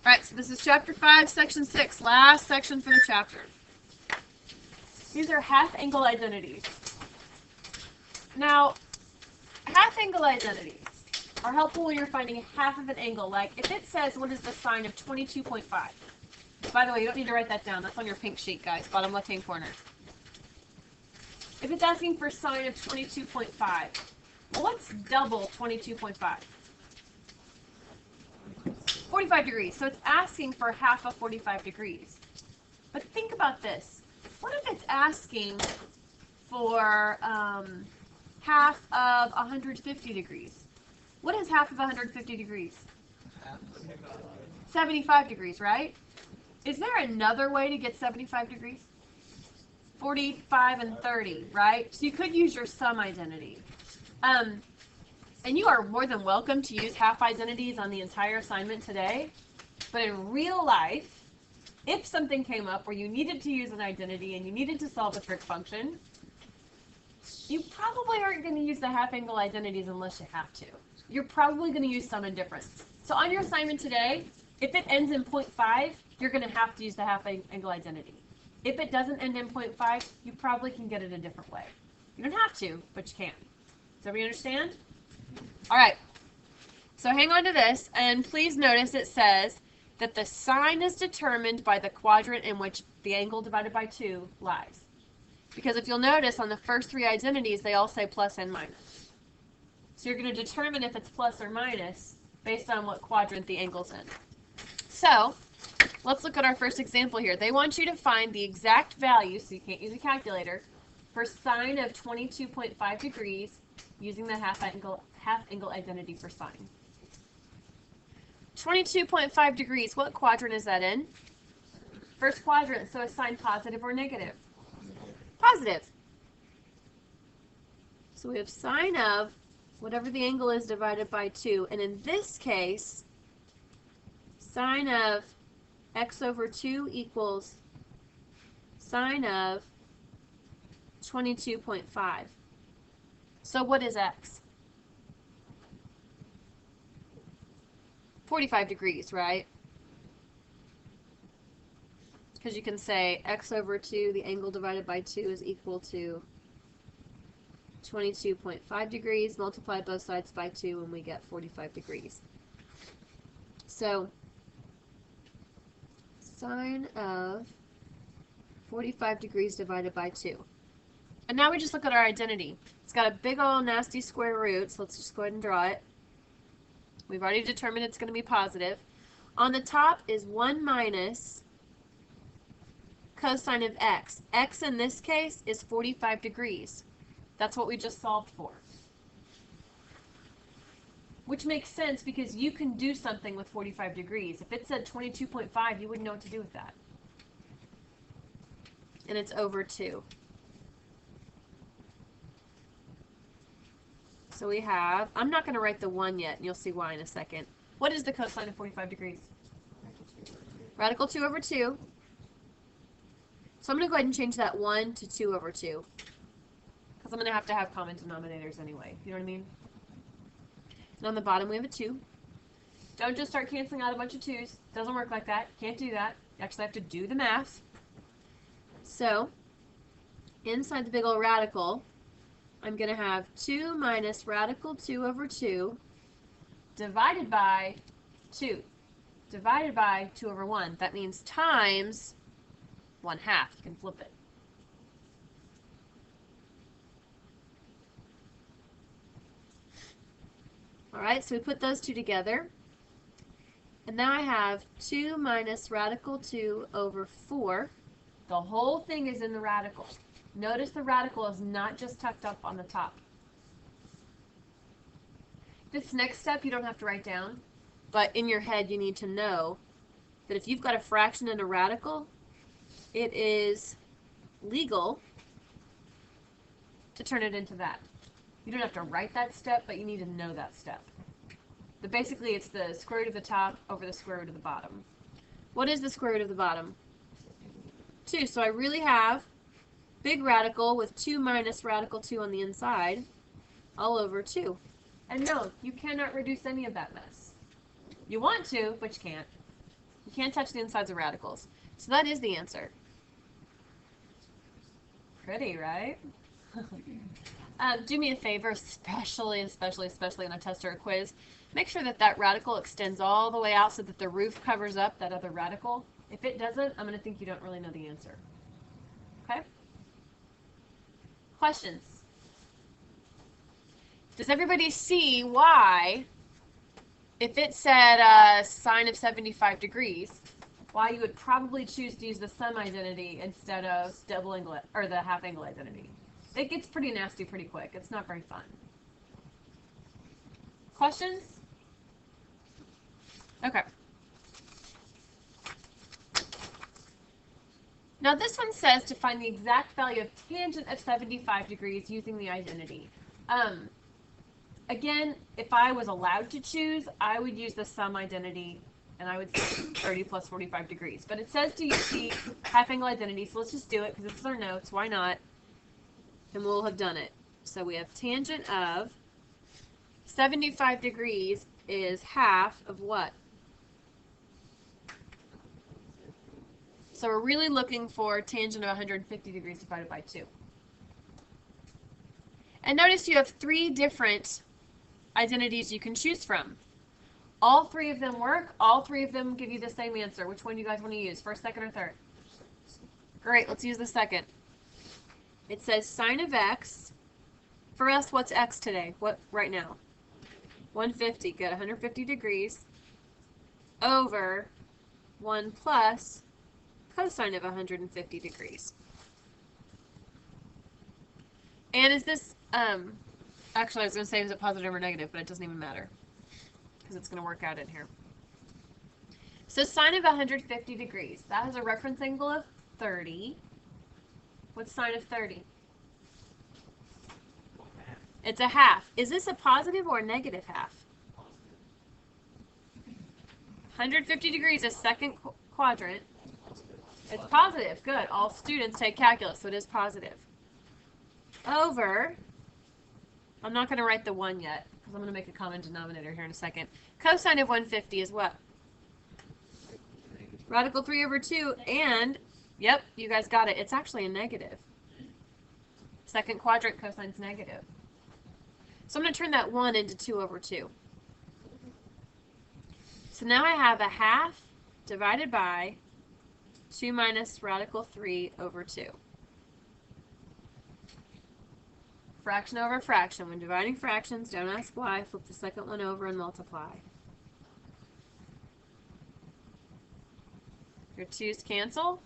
Alright, so this is chapter 5, section 6, last section for the chapter. These are half-angle identities. Now, half-angle identities are helpful when you're finding half of an angle. Like, if it says, what is the sine of 22.5? By the way, you don't need to write that down. That's on your pink sheet, guys, bottom left-hand corner. If it's asking for sine of 22.5, well, what's double 22.5? 45 degrees. So it's asking for half of 45 degrees. But think about this. What if it's asking for half of 150 degrees? What is half of 150 degrees? 75 degrees, right? Is there another way to get 75 degrees? 45 and 30, right? So you could use your sum identity. And you are more than welcome to use half identities on the entire assignment today. But in real life, if something came up where you needed to use an identity and you needed to solve a trig function, you probably aren't going to use the half-angle identities unless you have to. You're probably going to use sum and difference. So on your assignment today, if it ends in 0.5, you're going to have to use the half-angle identity. If it doesn't end in 0.5, you probably can get it a different way. You don't have to, but you can. Does everybody understand? All right. So hang on to this, and please notice it says that the sine is determined by the quadrant in which the angle divided by 2 lies. Because if you'll notice on the first 3 identities, they all say plus and minus. So you're going to determine if it's plus or minus based on what quadrant the angle's in. So let's look at our first example here. They want you to find the exact value, so you can't use a calculator, for sine of 22.5 degrees using the half-angle identity for sine. 22.5 degrees, what quadrant is that in? First quadrant, so is sine positive or negative? Positive. So we have sine of whatever the angle is divided by 2. And in this case, sine of x over 2 equals sine of 22.5. So what is x? 45 degrees, right? Because you can say x over 2, the angle divided by 2 is equal to 22.5 degrees. Multiply both sides by 2 and we get 45 degrees. So sine of 45 degrees divided by 2. And now we just look at our identity. It's got a big old nasty square root, so let's just go ahead and draw it. We've already determined it's going to be positive. On the top is 1 minus cosine of x. X in this case is 45 degrees. That's what we just solved for. Which makes sense because you can do something with 45 degrees. If it said 22.5, you wouldn't know what to do with that. And it's over 2. So we have, I'm not going to write the 1 yet, and you'll see why in a second. What is the cosine of 45 degrees? Radical 2 over 2. So I'm going to go ahead and change that 1 to 2 over 2. Because I'm going to have common denominators anyway. You know what I mean? And on the bottom we have a 2. Don't just start canceling out a bunch of 2's. Doesn't work like that. Can't do that. You actually have to do the math. So, inside the big old radical, I'm going to have 2 minus radical 2 over 2 divided by 2. Divided by 2 over 1. That means times 1/2. You can flip it. Alright, so we put those two together. And now I have 2 minus radical 2 over 4. The whole thing is in the radical. Notice the radical is not just tucked up on the top. This next step you don't have to write down, but in your head you need to know that if you've got a fraction and a radical, it is legal to turn it into that. You don't have to write that step, but you need to know that step. But basically it's the square root of the top over the square root of the bottom. What is the square root of the bottom? 2. So I really have big radical with 2 minus radical 2 on the inside, all over 2. And no, you cannot reduce any of that mess. You want to, but you can't. You can't touch the insides of radicals. So that is the answer. Pretty, right? Do me a favor, especially in a test or a quiz, make sure that that radical extends all the way out so that the roof covers up that other radical. If it doesn't, I'm going to think you don't really know the answer. Okay? Questions? Does everybody see why, if it said sine of 75 degrees, why you would probably choose to use the sum identity instead of double angle or the half angle identity? It gets pretty nasty pretty quick. It's not very fun. Questions? Okay. Now this one says to find the exact value of tangent of 75 degrees using the identity. Again, if I was allowed to choose, I would use the sum identity, and I would say 30 plus 45 degrees. But it says to use the half angle identity, so let's just do it because this is our notes. Why not? And we'll have done it. So we have tangent of 75 degrees is half of what? So we're really looking for tangent of 150 degrees divided by 2. And notice you have 3 different identities you can choose from. All 3 of them work. All 3 of them give you the same answer. Which one do you guys want to use? First, second, or third? Great. Let's use the second. It says sine of x. For us, what's x today? What right now? 150. Good. 150 degrees over 1 plus cosine of 150 degrees. And is this, actually I was going to say is it positive or negative, but it doesn't even matter because it's going to work out in here. So sine of 150 degrees, that has a reference angle of 30. What's sine of 30? It's a half. Is this a positive or a negative half? 150 degrees is second quadrant. It's positive. Good. All students take calculus, so it is positive. Over, I'm not going to write the 1 yet, because I'm going to make a common denominator here in a second. Cosine of 150 is what? Radical 3 over 2, and, yep, you guys got it. It's actually a negative. Second quadrant cosine's negative. So I'm going to turn that 1 into 2 over 2. So now I have a half divided by 2 minus radical 3 over 2. Fraction over fraction. When dividing fractions, don't ask why. Flip the second one over and multiply. Your 2's cancel.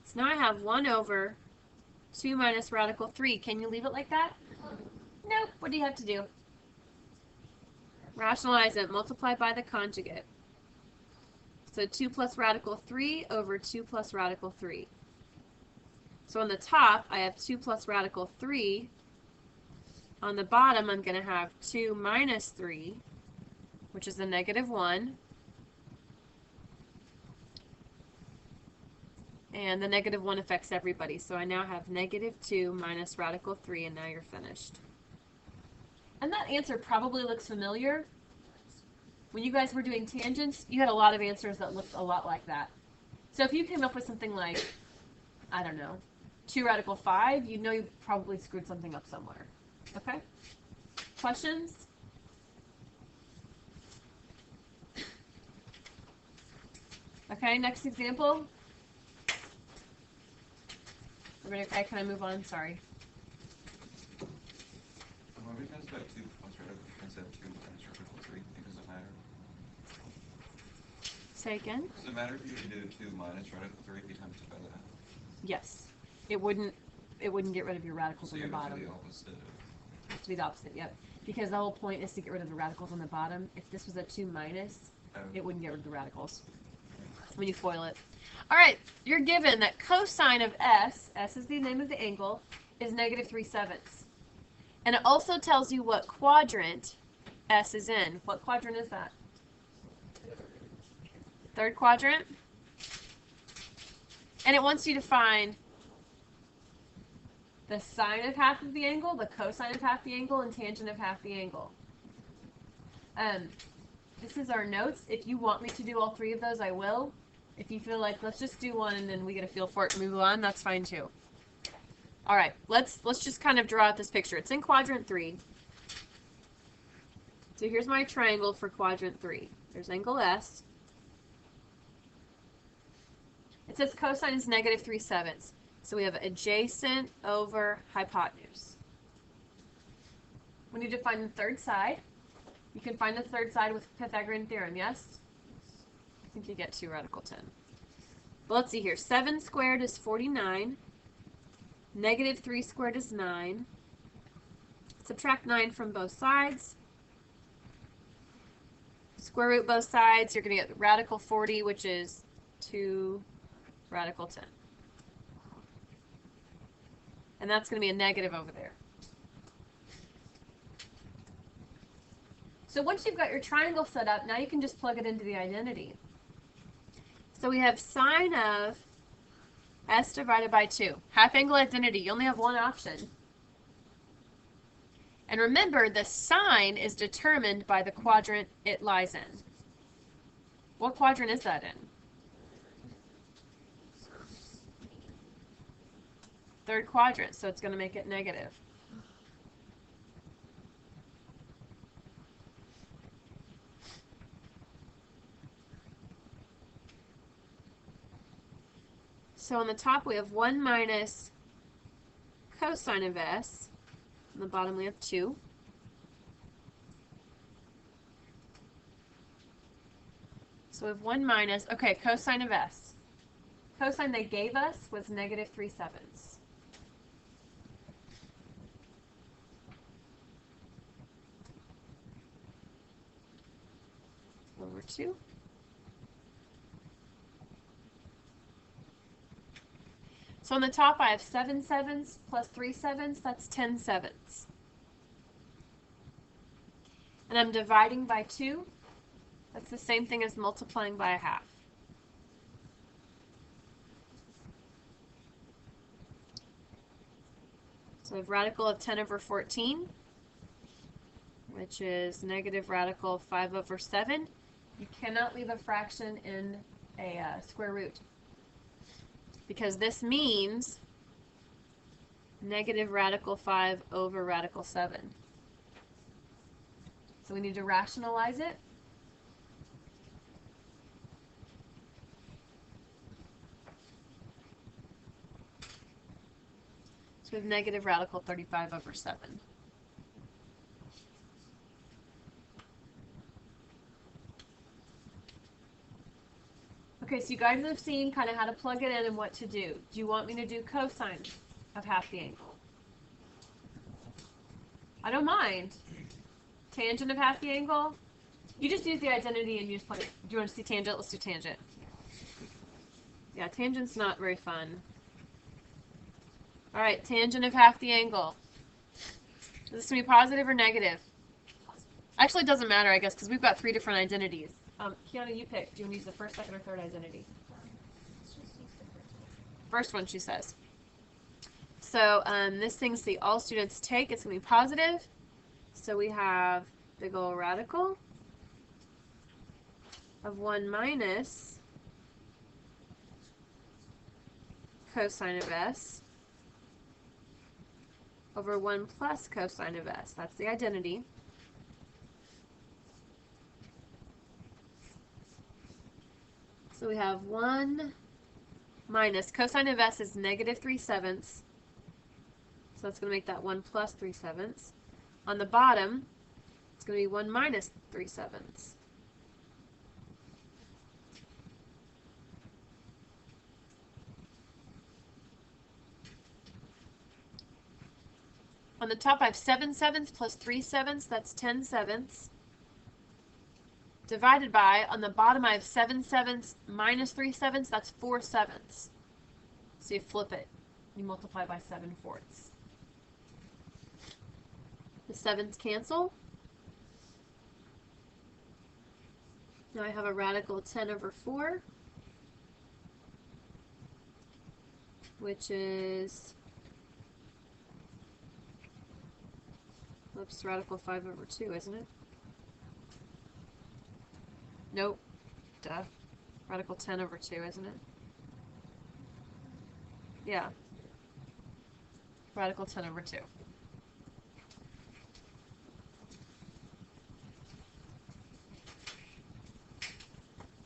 So now I have 1 over 2 minus radical 3. Can you leave it like that? Nope. What do you have to do? Rationalize it. Multiply by the conjugate. So 2 plus radical 3 over 2 plus radical 3. So on the top, I have 2 plus radical 3. On the bottom, I'm going to have 2 minus 3, which is a negative 1. And the negative 1 affects everybody. So I now have negative 2 minus radical 3, and now you're finished. And that answer probably looks familiar. When you guys were doing tangents, you had a lot of answers that looked a lot like that. So if you came up with something like, I don't know, 2 radical 5, you know you probably screwed something up somewhere. Okay? Questions? Okay, next example. Everybody okay? Can I move on? Sorry. Are we going to split 2 plus radical instead of 2 minus radical 3? Does it matter? Say again? Does it matter if you do 2 minus radical 3 if you times it by that? Yes. It wouldn't get rid of your radicals on the bottom. So you have to do the opposite. It has to be the opposite, yep. Because the whole point is to get rid of the radicals on the bottom. If this was a 2 minus, it wouldn't get rid of the radicals when you FOIL it. All right, you're given that cosine of s is the name of the angle, is negative 3/7. And it also tells you what quadrant s is in. What quadrant is that? Third quadrant. And it wants you to find the sine of half of the angle, the cosine of half the angle, and tangent of half the angle. This is our notes. If you want me to do all three of those, I will. If you feel like let's just do one and then we get a feel for it and move on, that's fine too. All right, let's just kind of draw out this picture. It's in quadrant 3. So here's my triangle for quadrant 3. There's angle S. It says cosine is negative 3/7. So we have adjacent over hypotenuse. We need to find the third side. You can find the third side with Pythagorean theorem, yes? I think you get 2 radical 10. Well, let's see here. 7 squared is 49. Negative 3 squared is 9. Subtract 9 from both sides. Square root both sides. You're going to get radical 40, which is 2 radical 10. And that's going to be a negative over there. So once you've got your triangle set up, now you can just plug it into the identity. So we have sine of S divided by 2. Half angle identity. You only have one option. And remember, the sine is determined by the quadrant it lies in. What quadrant is that in? Third quadrant, so it's going to make it negative. So on the top we have 1 minus cosine of S. On the bottom we have 2. So we have 1 minus, okay, cosine of S. Cosine they gave us was negative 3/7. Over 2. So on the top I have 7/7 plus 3/7, that's 10/7. And I'm dividing by 2. That's the same thing as multiplying by a half. So I have radical of 10 over 14, which is negative radical of 5 over 7. You cannot leave a fraction in a square root, because this means negative radical 5 over radical 7. So we need to rationalize it. So we have negative radical 35 over 7. Okay, so you guys have seen kind of how to plug it in and what to do. Do you want me to do cosine of half the angle? I don't mind. Tangent of half the angle? You just use the identity and you just plug it. Do you want to see tangent? Let's do tangent. Yeah, tangent's not very fun. All right, tangent of half the angle. Is this going to be positive or negative? Actually, it doesn't matter, I guess, because we've got 3 different identities. Kiana, you pick. Do you want to use the first, second, or third identity? First one, she says. So this thing's the all students take. It's going to be positive. So we have big ol' radical of 1 minus cosine of S over 1 plus cosine of S. That's the identity. So we have 1 minus cosine of S is negative 3/7. So that's going to make that 1 plus 3/7. On the bottom, it's going to be 1 minus 3/7. On the top, I have 7/7 plus 3/7, that's 10/7. Divided by, on the bottom, I have 7/7 minus 3/7, that's 4/7. So you flip it. You multiply by 7/4. The 7's cancel. Now I have a radical 10 over 4, which is, whoops, radical 5 over 2, isn't it? Nope. Duh. Radical 10 over 2, isn't it? Yeah. Radical 10 over 2.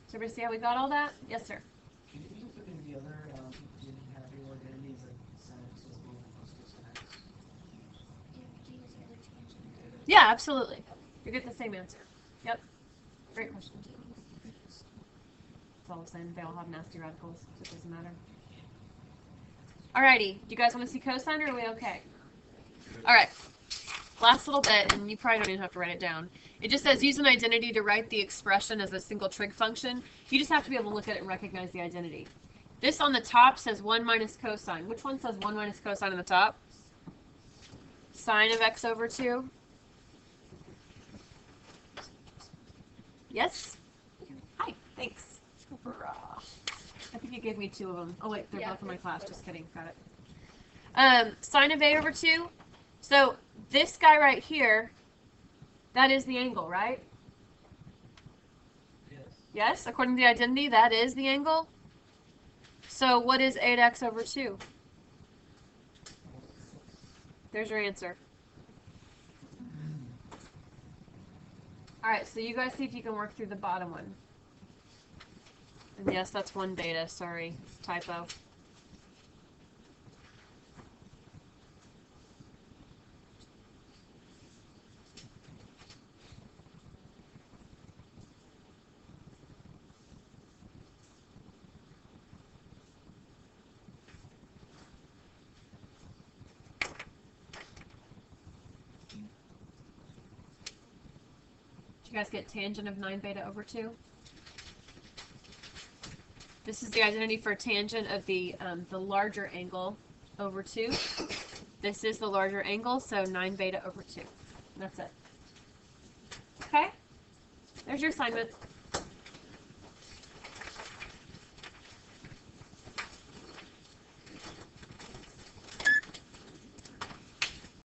So everybody see how we got all that? Yes, sir. Can you put in the other, didn't have your identities like sin x was being equals to sin x? Yeah, absolutely. You get the same answer. Yep. Great question. It's all the same. They all have nasty radicals, so it doesn't matter. Alrighty. Do you guys want to see cosine, or are we okay? Alright. Last little bit, and you probably don't even have to write it down. It just says use an identity to write the expression as a single trig function. You just have to be able to look at it and recognize the identity. This on the top says 1 minus cosine. Which one says 1 minus cosine on the top? Sine of x over 2. Yes? Hi, thanks. I think you gave me 2 of them. Oh wait, they're both in my class. Just kidding. Got it. Sine of a over 2. So this guy right here, that is the angle, right? Yes. Yes, according to the identity, that is the angle. So what is 8x over 2? There's your answer. Alright, so you guys see if you can work through the bottom one. And yes, that's 1 beta, sorry, typo. You guys get tangent of 9 beta over 2? This is the identity for tangent of the larger angle over 2. This is the larger angle, so 9 beta over 2. That's it. Okay? There's your assignment.